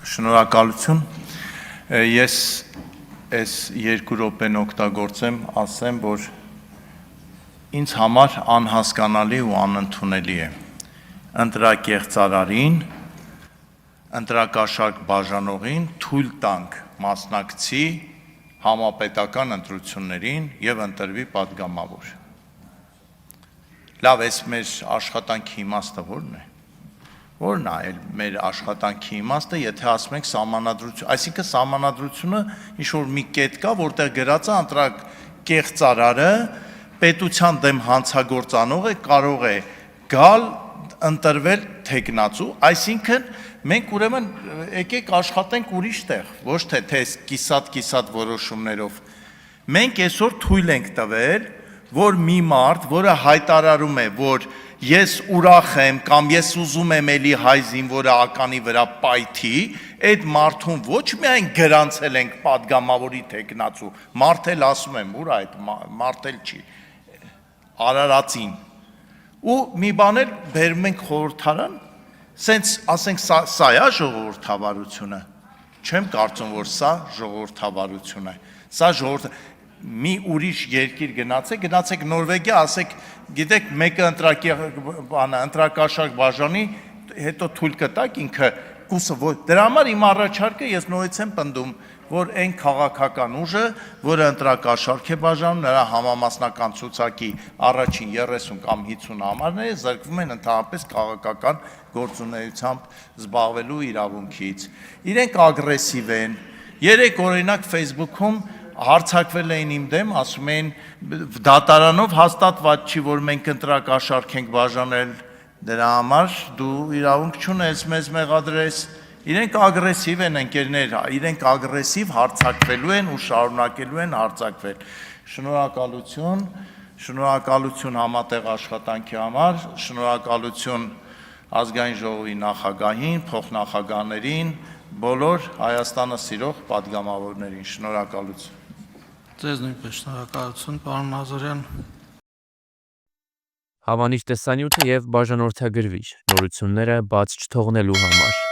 Շնորհակալություն։ Ես այս 2 րոպեն օգտագործեմ, ասեմ, որ ինձ համար անհասկանալի ու անընդունելի է ընտրակեղծարարին, ընտրակաշառք բաժանողին թույլ տանք մասնակցի համապետական ընտրություններին եւ ընտրվի պատգամավոր։ Լավ, այս մեր աշխատանքի իմաստը ո՞րն է։ Որն է մեր աշխատանքի իմաստը, եթե ասում ենք սահմանադրություն, այսինքն սահմանադրությունը ինչ-որ մի կետ կա, որտեղ գրած է ընտրակեղծարարը պետության դեմ հանցագործանողը կարող է գալ ընտրվել թեկնածու, այսինքն մենք ուրեմն եկեք աշխատենք ուրիշ տեղ, ոչ թե կիսատ որոշումներով։ Մենք այսօր թույլ ենք տվել, որ մի մարդ, որը հայտարարում է, որ ես ուրախ եմ կամ ես ուզում եմ էլի հայ զինվորը ականի վրա պայթի, այդ մարդուն ոչ միայն գրանցել ենք պատգամավորի թեկնածու, մարդել ասում եմ, ուր այդ մարդել չի, Արարածին, ու մի բան էլ բերում ենք խորհրդարան, սենց ասենք սա է ժողովրդավարությունը, չեմ կարծում, որ սա ժողովրդավարություն է, սա մի ուրիշ երկիր գնացեք Նորվեգիա, ասեք, գիտեք, մեկը ընտրակաշառք բաժանի, հետո թույլ կտակ ինքը կուսը, դրա համար իմ առաջարկը ես նորից եմ պնդում, որ այն քաղաքական ուժը, որը ընտրակաշառք է բաժանում, նրա համամասնական ցուցակի առաջին 30 կամ 50 համարները զրկվում են ընդհանրապես քաղաքական գործունեությամբ զբաղվելու իրավունքից։ Իրենք ագրեսիվ են։ Երեք օրինակ Facebook-ում հարցակվել էին իմ դեմ, ասում էին դատարանով հաստատված չի, որ մենք ընտրակաշառք ենք բաժանել, դրա համար դու իրավունք չունես մեզ մեղադրես։ Իրենք ագրեսիվ են ընկերներ, իրենք ագրեսիվ հարցակվելու են ու շարունակելու են հարցակվել։ Շնորհակալություն համատեղ աշխատանքի համար, շնորհակալություն ազգային ժողովի նախագահին, փոխնախագահներին, բոլոր Հայաստանը սիրող պատգամավորներին, շնորհակալություն։ Ձեզ նույնպես շնորհակալություն, պարոն Մազարյան։ Հավանիր տեսանյութը եւ բաժանորդագրվիր նորությունները բաց չթողնելու համար։